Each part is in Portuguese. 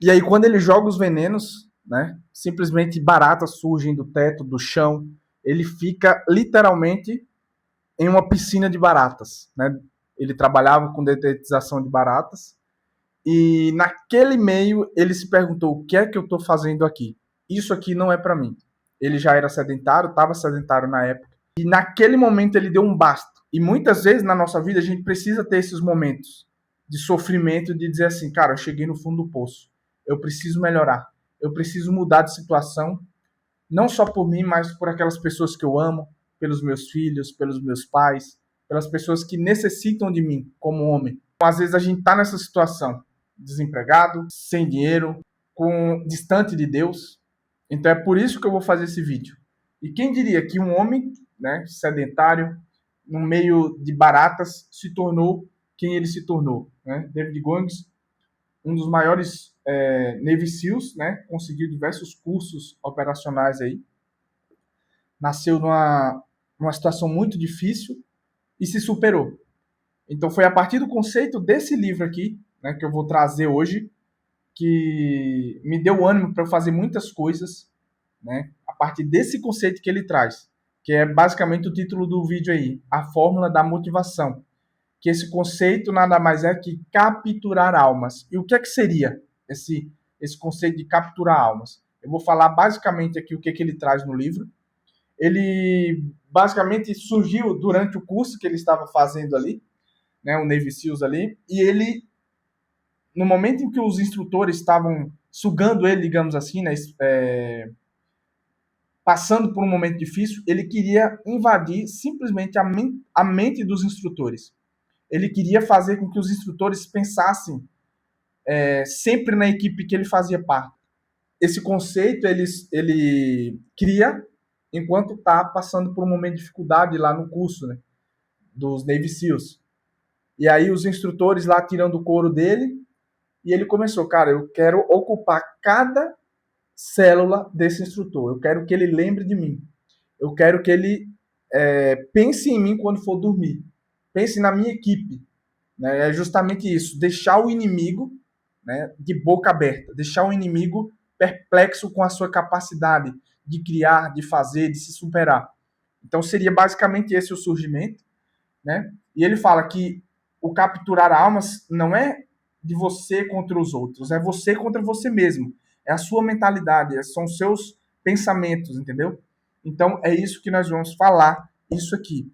E aí, quando ele joga os venenos, né? Simplesmente baratas surgem do teto, do chão. Ele fica literalmente em uma piscina de baratas, né? Ele trabalhava com detetização de baratas. E naquele meio ele se perguntou: o que é que eu estou fazendo aqui? Isso aqui não é para mim. Ele já era sedentário, estava sedentário na época. E naquele momento ele deu um basta. E muitas vezes na nossa vida a gente precisa ter esses momentos de sofrimento, de dizer assim: cara, eu cheguei no fundo do poço. Eu preciso melhorar. Eu preciso mudar de situação. Não só por mim, mas por aquelas pessoas que eu amo, pelos meus filhos, pelos meus pais, pelas pessoas que necessitam de mim como homem. Às vezes a gente está nessa situação, desempregado, sem dinheiro, distante de Deus. Então é por isso que eu vou fazer esse vídeo. E quem diria que um homem, né, sedentário, no meio de baratas, se tornou quem ele se tornou, né? David Goggins, um dos maiores Navy SEALs, né? Conseguiu diversos cursos operacionais aí. Nasceu numa situação muito difícil e se superou. Então foi a partir do conceito desse livro aqui, né, que eu vou trazer hoje, que me deu ânimo para eu fazer muitas coisas, né? A partir desse conceito que ele traz, que é basicamente o título do vídeo aí, a fórmula da motivação. Que esse conceito nada mais é que capturar almas. E o que é que seria esse conceito de capturar almas? Eu vou falar basicamente aqui o que, é que ele traz no livro. Ele basicamente surgiu durante o curso que ele estava fazendo ali, né, o Navy SEALs ali, e ele, no momento em que os instrutores estavam sugando ele, digamos assim, né, passando por um momento difícil, ele queria invadir simplesmente a mente dos instrutores. Ele queria fazer com que os instrutores pensassem sempre na equipe que ele fazia parte. Esse conceito ele cria enquanto está passando por um momento de dificuldade lá no curso, né, dos Navy SEALs. E aí os instrutores lá tirando o couro dele, e ele começou, cara, eu quero ocupar cada célula desse instrutor, eu quero que ele lembre de mim, eu quero que ele pense em mim quando for dormir, pense na minha equipe, né? É justamente isso, deixar o inimigo, né, de boca aberta, deixar o inimigo perplexo com a sua capacidade de criar, de fazer, de se superar. Então seria basicamente esse o surgimento, né? E ele fala que o capturar almas não é de você contra os outros, é você contra você mesmo. É a sua mentalidade, são os seus pensamentos, entendeu? Então é isso que nós vamos falar, isso aqui.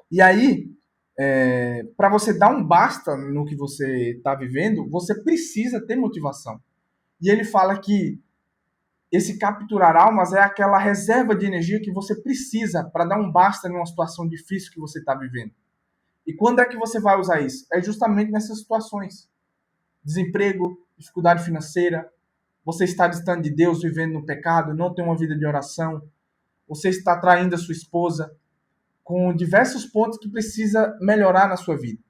E aí, para você dar um basta no que você está vivendo, você precisa ter motivação. E ele fala que esse capturar almas é aquela reserva de energia que você precisa para dar um basta numa situação difícil que você está vivendo. E quando é que você vai usar isso? É justamente nessas situações. Desemprego, dificuldade financeira, você está distante de Deus, vivendo no pecado, não tem uma vida de oração, você está traindo a sua esposa, com diversos pontos que precisa melhorar na sua vida.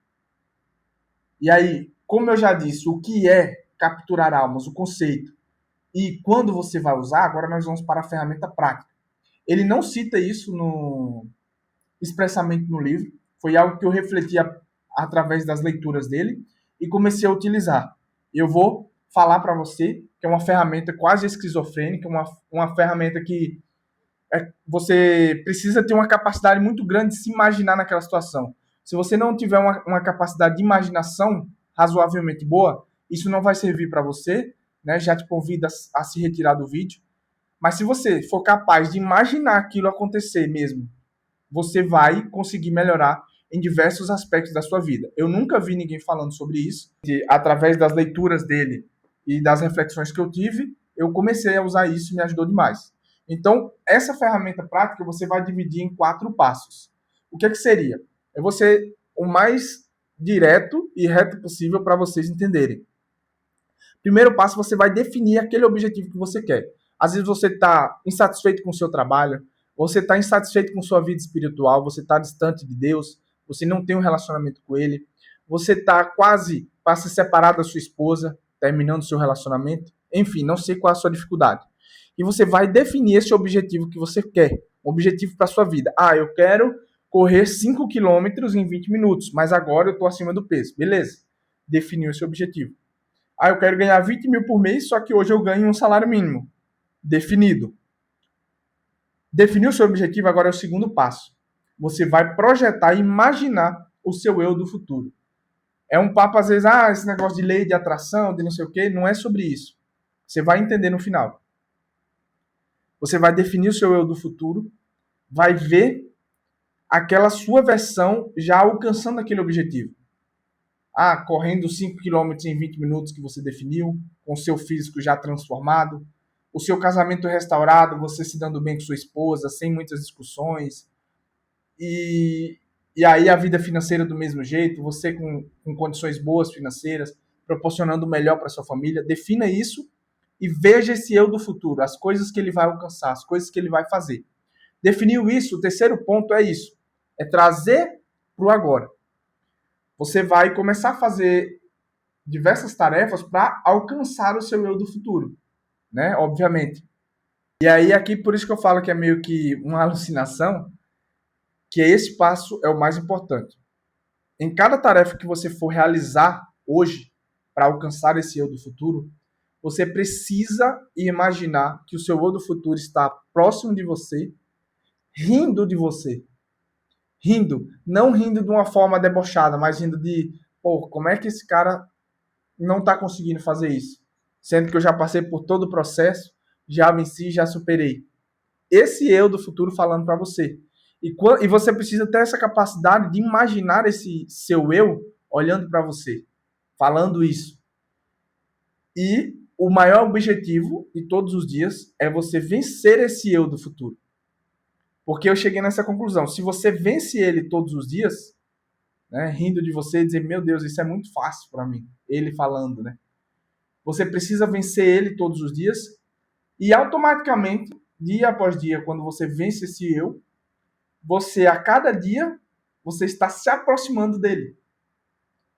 E aí, como eu já disse, o que é capturar almas, o conceito, e quando você vai usar, agora nós vamos para a ferramenta prática. Ele não cita isso expressamente no livro, foi algo que eu refleti através das leituras dele e comecei a utilizar. Eu vou falar para você que é uma ferramenta quase esquizofrênica, uma ferramenta que você precisa ter uma capacidade muito grande de se imaginar naquela situação. Se você não tiver uma capacidade de imaginação razoavelmente boa, isso não vai servir para você, né? Já te convido a se retirar do vídeo. Mas se você for capaz de imaginar aquilo acontecer mesmo, você vai conseguir melhorar em diversos aspectos da sua vida. Eu nunca vi ninguém falando sobre isso. E, através das leituras dele e das reflexões que eu tive, eu comecei a usar isso e me ajudou demais. Então, essa ferramenta prática você vai dividir em 4 passos. O que seria? É você o mais direto e reto possível para vocês entenderem. Primeiro passo, você vai definir aquele objetivo que você quer. Às vezes você está insatisfeito com o seu trabalho, você está insatisfeito com sua vida espiritual, você está distante de Deus, você não tem um relacionamento com Ele, você está quase para se separar da sua esposa, terminando seu relacionamento, enfim, não sei qual é a sua dificuldade. E você vai definir esse objetivo que você quer, um objetivo para a sua vida. Ah, eu quero correr 5 quilômetros em 20 minutos, mas agora eu estou acima do peso. Beleza, definiu esse objetivo. Ah, eu quero ganhar 20 mil por mês, só que hoje eu ganho um salário mínimo definido. Definir o seu objetivo agora é o segundo passo. Você vai projetar e imaginar o seu eu do futuro. É um papo, às vezes, esse negócio de lei de atração, de não sei o quê, não é sobre isso. Você vai entender no final. Você vai definir o seu eu do futuro, vai ver aquela sua versão já alcançando aquele objetivo. Correndo 5 quilômetros em 20 minutos que você definiu, com o seu físico já transformado, o seu casamento restaurado, você se dando bem com sua esposa, sem muitas discussões, e aí a vida financeira do mesmo jeito, você com condições boas financeiras, proporcionando o melhor para sua família. Defina isso e veja esse eu do futuro, as coisas que ele vai alcançar, as coisas que ele vai fazer. Definiu isso, o terceiro ponto é isso, é trazer para o agora. Você vai começar a fazer diversas tarefas para alcançar o seu eu do futuro, né? Obviamente. E aí aqui por isso que eu falo que é meio que uma alucinação, que esse passo é o mais importante. Em cada tarefa que você for realizar hoje para alcançar esse eu do futuro, você precisa imaginar que o seu eu do futuro está próximo de você, rindo de você. Rindo, não rindo de uma forma debochada, mas rindo de, como é que esse cara não está conseguindo fazer isso? Sendo que eu já passei por todo o processo, já venci, já superei. Esse eu do futuro falando para você. E você precisa ter essa capacidade de imaginar esse seu eu olhando para você, falando isso. E o maior objetivo de todos os dias é você vencer esse eu do futuro. Porque eu cheguei nessa conclusão. Se você vence ele todos os dias, né, rindo de você e dizer, meu Deus, isso é muito fácil para mim. Ele falando, né? Você precisa vencer ele todos os dias e automaticamente, dia após dia, quando você vence esse eu, você, a cada dia, você está se aproximando dele.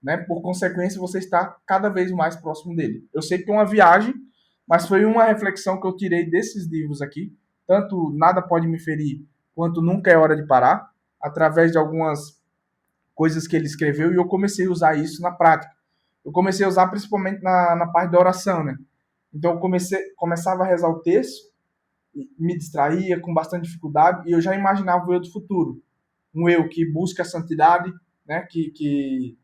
Né? Por consequência, você está cada vez mais próximo dele. Eu sei que é uma viagem, mas foi uma reflexão que eu tirei desses livros aqui, tanto Nada Pode Me Ferir, quanto Nunca é Hora de Parar, através de algumas coisas que ele escreveu, e eu comecei a usar isso na prática. Eu comecei a usar principalmente na parte da oração, né? Então eu começava a rezar o texto, me distraía com bastante dificuldade, e eu já imaginava o eu do futuro. Um eu que busca a santidade, né? Que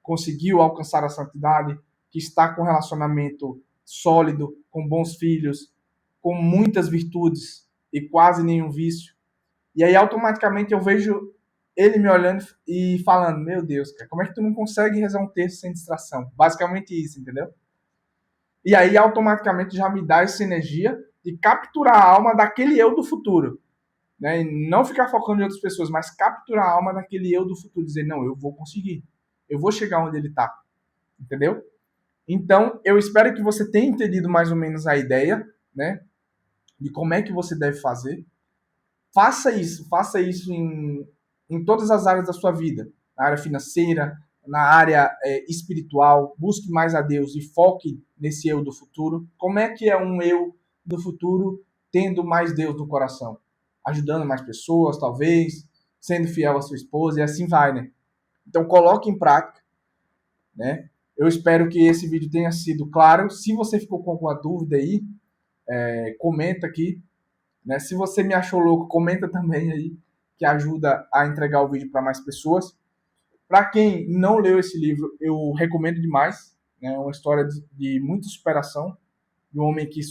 conseguiu alcançar a santidade, que está com um relacionamento sólido, com bons filhos, com muitas virtudes e quase nenhum vício. E aí automaticamente eu vejo ele me olhando e falando, meu Deus, cara, como é que tu não consegue rezar um texto sem distração? Basicamente isso, entendeu? E aí automaticamente já me dá essa energia de capturar a alma daquele eu do futuro. Né? E não ficar focando em outras pessoas, mas capturar a alma daquele eu do futuro. Dizer, não, eu vou conseguir. Eu vou chegar onde ele está. Entendeu? Então, eu espero que você tenha entendido mais ou menos a ideia, né? De como é que você deve fazer. Faça isso em todas as áreas da sua vida. Na área financeira, na área espiritual. Busque mais a Deus e foque nesse eu do futuro. Como é que é um eu do futuro tendo mais Deus no coração? Ajudando mais pessoas, talvez, sendo fiel à sua esposa e assim vai, né? Então, coloque em prática, né? Eu espero que esse vídeo tenha sido claro. Se você ficou com alguma dúvida aí, comenta aqui. Né? Se você me achou louco, comenta também aí, que ajuda a entregar o vídeo para mais pessoas. Para quem não leu esse livro, eu recomendo demais. É uma história de muita superação, de um homem que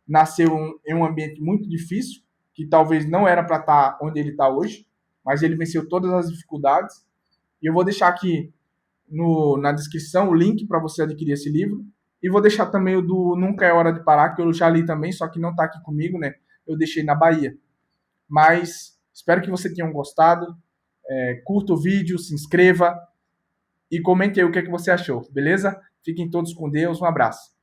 nasceu em um ambiente muito difícil, que talvez não era para estar onde ele está hoje, mas ele venceu todas as dificuldades. E eu vou deixar aqui na descrição o link para você adquirir esse livro. E vou deixar também o do Nunca é Hora de Parar, que eu já li também, só que não está aqui comigo, né? Eu deixei na Bahia. Mas espero que você tenha gostado. Curta o vídeo, se inscreva e comente aí o que você achou, beleza? Fiquem todos com Deus, um abraço.